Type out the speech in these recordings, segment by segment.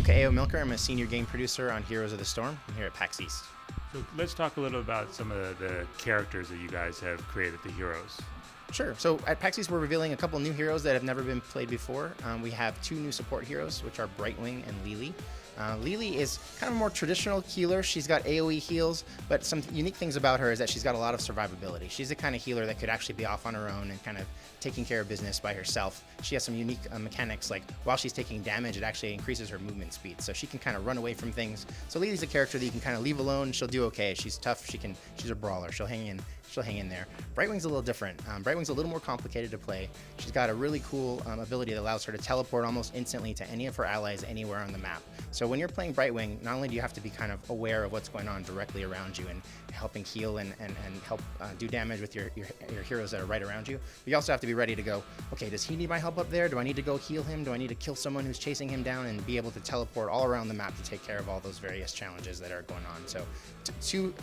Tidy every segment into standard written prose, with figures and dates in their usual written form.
Kaeo Milker. I'm a senior game producer on Heroes of the Storm. I'm here at PAX East. So let's talk a little about some of the characters that you guys have created, the heroes. Sure. So at PAX East, we're revealing a couple new heroes that have never been played before. We have two new support heroes, which are Brightwing and Lily. Lily is kind of a more traditional healer. She's got AoE heals, but some unique things about her is that she's got a lot of survivability. She's the kind of healer that could actually be off on her own and kind of taking care of business by herself. She has some unique mechanics, like while she's taking damage, it actually increases her movement speed, so she can kind of run away from things. So Lily's a character that you can kind of leave alone. She'll do okay. She's tough. She's a brawler. She'll hang in there. Brightwing's a little different. Brightwing's a little more complicated to play. She's got a really cool ability that allows her to teleport almost instantly to any of her allies anywhere on the map. So when you're playing Brightwing, not only do you have to be kind of aware of what's going on directly around you and helping heal and help do damage with your heroes that are right around you, but you also have to be ready to go, okay, does he need my help up there? Do I need to go heal him? Do I need to kill someone who's chasing him down, and be able to teleport all around the map to take care of all those various challenges that are going on? So two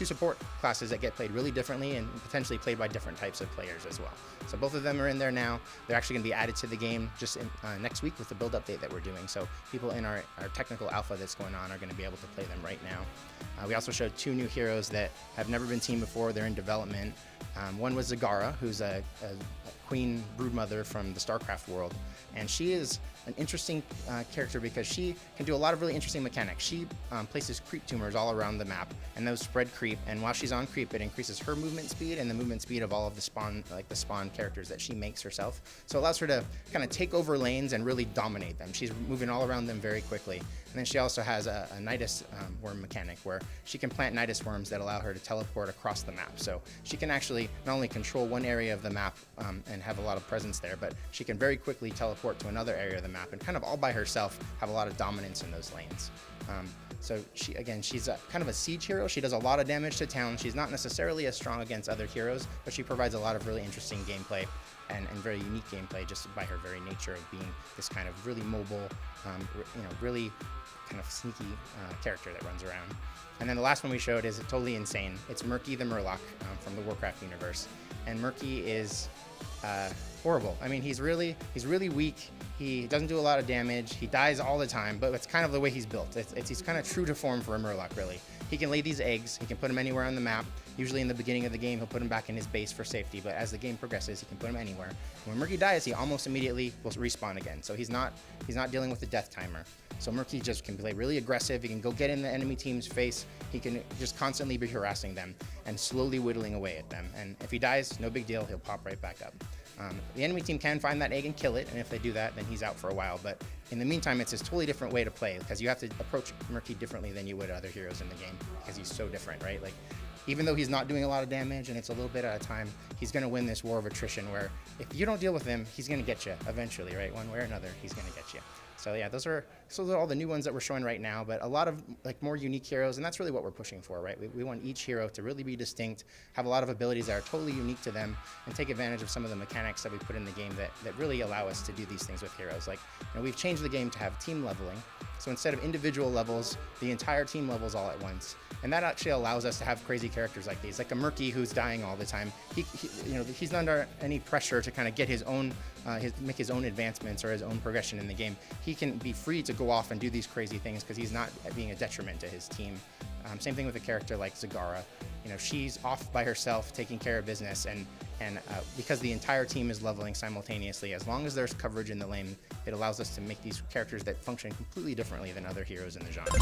support classes that get played really differently and potentially played by different types of players as well. So both of them are in there now. They're actually going to be added to the game just next week with the build update that we're doing. So people in our technical alpha that's going on are going to be able to play them right now. We also showed two new heroes that have never been seen before. They're in development. One was Zagara, who's a queen broodmother from the StarCraft world, and she is an interesting character because she can do a lot of really interesting mechanics. She places creep tumors all around the map, and those spread creep, and while she's on creep, it increases her movement speed and the movement speed of all of the spawn characters that she makes herself. So it allows her to kind of take over lanes and really dominate them. She's moving all around them very quickly. And then she also has a Nidus worm mechanic where she can plant Nidus worms that allow her to teleport across the map. So she can actually not only control one area of the map and have a lot of presence there, but she can very quickly teleport to another area of the map and kind of all by herself have a lot of dominance in those lanes. So she's kind of a siege hero. She does a lot of damage to town. She's not necessarily as strong against other heroes, but she provides a lot of really interesting gameplay and very unique gameplay just by her very nature of being this kind of really mobile, really kind of sneaky character that runs around. And then the last one we showed is totally insane. It's Murky the Murloc from the Warcraft universe. And Murky is horrible. I mean, he's really weak. He doesn't do a lot of damage. He dies all the time, but it's kind of the way he's built. He's kind of true to form for a Murloc, really. He can lay these eggs. He can put them anywhere on the map. Usually in the beginning of the game, he'll put them back in his base for safety, but as the game progresses, he can put them anywhere. When Murky dies, he almost immediately will respawn again. So he's not dealing with the death timer. So Murky just can play really aggressive. He can go get in the enemy team's face. He can just constantly be harassing them and slowly whittling away at them. And if he dies, no big deal. He'll pop right back up. The enemy team can find that egg and kill it, and if they do that, then he's out for a while. But in the meantime, it's a totally different way to play because you have to approach Murky differently than you would other heroes in the game because he's so different, right? Like, even though he's not doing a lot of damage and it's a little bit at a time, he's going to win this war of attrition where if you don't deal with him, he's going to get you eventually, right? One way or another, he's going to get you. So yeah, those are all the new ones that we're showing right now, but a lot of more unique heroes, and that's really what we're pushing for, right? We want each hero to really be distinct, have a lot of abilities that are totally unique to them, and take advantage of some of the mechanics that we put in the game that really allow us to do these things with heroes. Like, we've changed the game to have team leveling, so instead of individual levels, the entire team levels all at once. And that actually allows us to have crazy characters like these, like a Murky who's dying all the time. He's not under any pressure to kind of get make his own advancements or his own progression in the game. He can be free to go off and do these crazy things because he's not being a detriment to his team. Same thing with a character like Zagara. She's off by herself taking care of business, and because the entire team is leveling simultaneously, as long as there's coverage in the lane, it allows us to make these characters that function completely differently than other heroes in the genre.